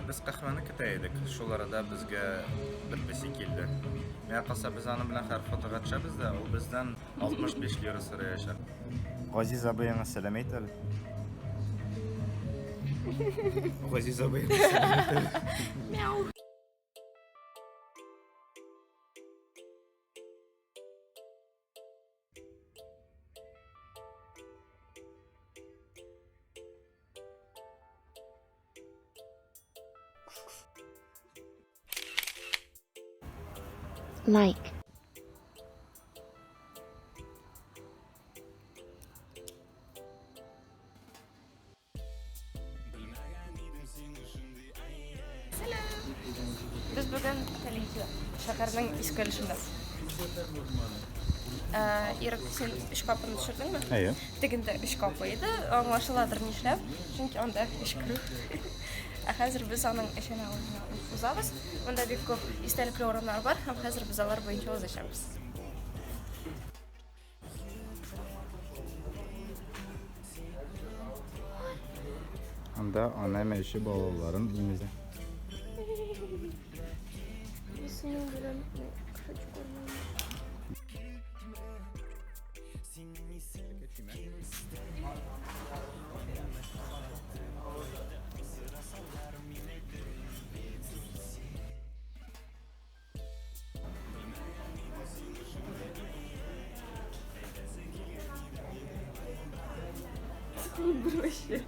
Biz qahvani kitaydik. Şol arada bizga bir besi keldi. Men qalsa biz onun bilan har fotoga tushamiz-da, u bizdan 65 euro so'rayashar. Aziz abayanga salom aytadi. Aziz abayanga salom aytadi. Miau. Like. Biz bugün şekerden iskölüşündeyiz. İrek sen iş kapını düşürdün mü? Hayır. Teginde iş kapıydı. Anlaşıladır nişlep. Çünkü onda iş kırık. Hazır biz onun işine uzağız. Onda bir köp istelikli oranlar var. Hazır biz alar boyunca uzlaşamız. Anda annem eşi balaların imizde. Senin bilen küçük olmalı. Burası.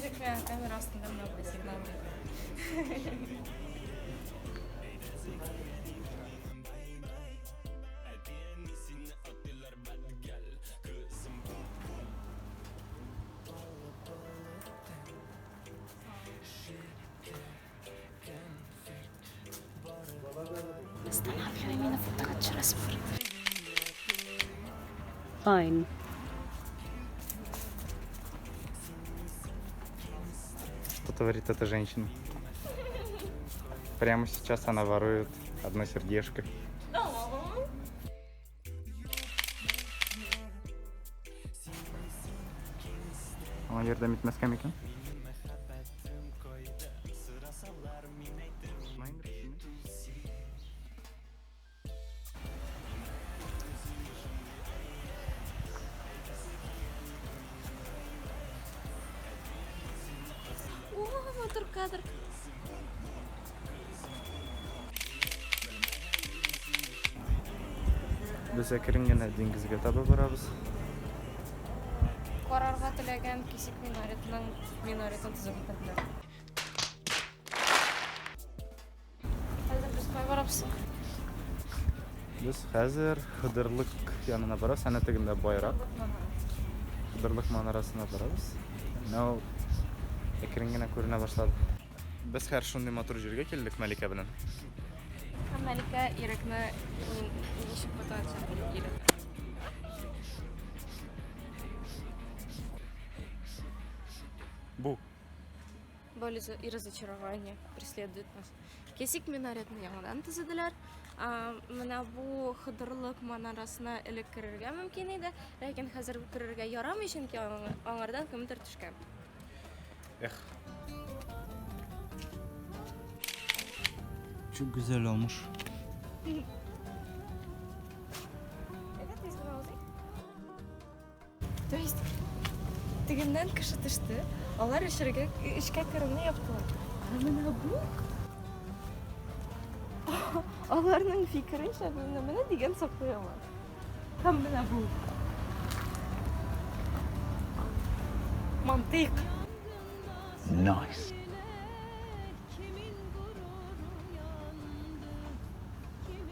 Direkt kamera aslında ne yapıyorsun? Останавливай меня фото через фото. Fine. Что творит эта женщина? Прямо сейчас она ворует одно сердечко. Ama yerden bitmezken mekan. Motor kadar. Biz Ekringene dengizga tabi boramiz. Qarorga tilagan kisik minoritini tuzib bitirdilar. Hozir biz qo'yib boramiz. Biz hozir Xidrlik yanına boramiz, ana tegimda boyroq. Xidrlik manarasına boramiz. Now Ekringene ko'rina boshladi. Biz har shunday motor joyga keldik Malika bilan. Malika irakni eshik fotosi. Bu Боли и разочарования преследуют нас. Кесик минаретni yangidan tuzadilar. Mana bu Xidrlik manarasini ilib kirishga mumkin edi, lekin hozir kirishga yaramay chunki ong'ardan kimdir tushgan. çok güzel olmuş. Evet, izin То есть tegimdan kishi tushdi. Ular ishga kirimni yaptılar. Mana bu Onlarning fikrincha nima degan so'qoyaman. Ham mana bu. Mantiq. Nice.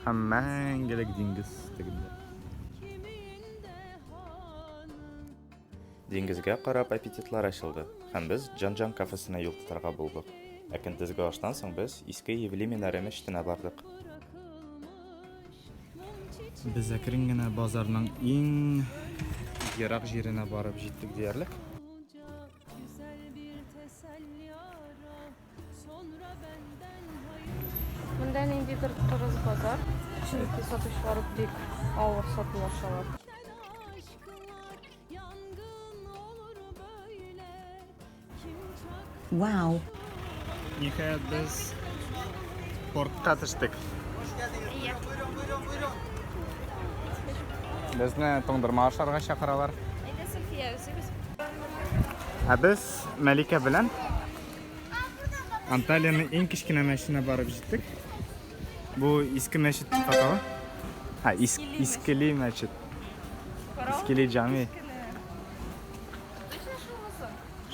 Hammangalik dengiz tegimda. Dengizga qarab apetitlar ochildi. Ham biz Jan kafesine yo'l tutarga bo'ldik. Lekin tizga oshdan so'ng biz eski Yevli minarani ishtina bordik. Biz Ekringene bozorning eng yiroq yerine borib yetdik deyarlik. Bundan indidir To'g'ri bozor. Chunki sotuvchilar bek og'ir sotulashadi. Wow. Nihayet biz portga tushdik. Iya. Bizni to'ndirma osharga chaqiralar. Ayda Sofiya o'zingiz. Biz Malika bilan Antaliyaning eng kichkina mashinasida borib yetdik. Bu eski masjid faqat. Ha, Iskili masjid. Iskili jami.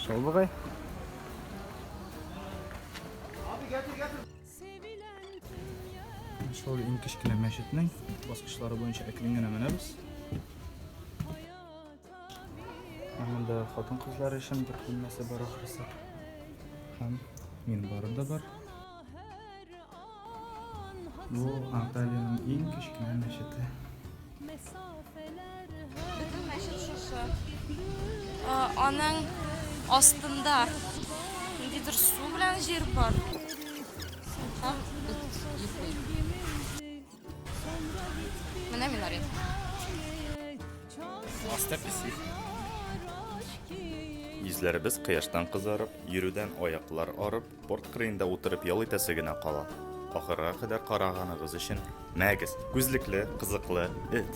Şol bagay. Şol eng kichkina masjidning bosqichlari bo'yicha eklangan amanamiz. Bunda xotin qizlar ishim bir bilmasa bor oxirsa. Ham men borimda bor. Bu Antaliyaning eng kichkina masjidi. Bütün masjid şuşu. Onun ostunda nidir su bilan yer bor. Ham Mana minaret. Yüzlərimiz qiyashdan qızarıb, yürüdən ayaqlar arıb, port qırığında oturub yol itəsigənə qala. Axırğa qədər qarağanığız üçün məgiz, güzlüklə, qızıqlı, it.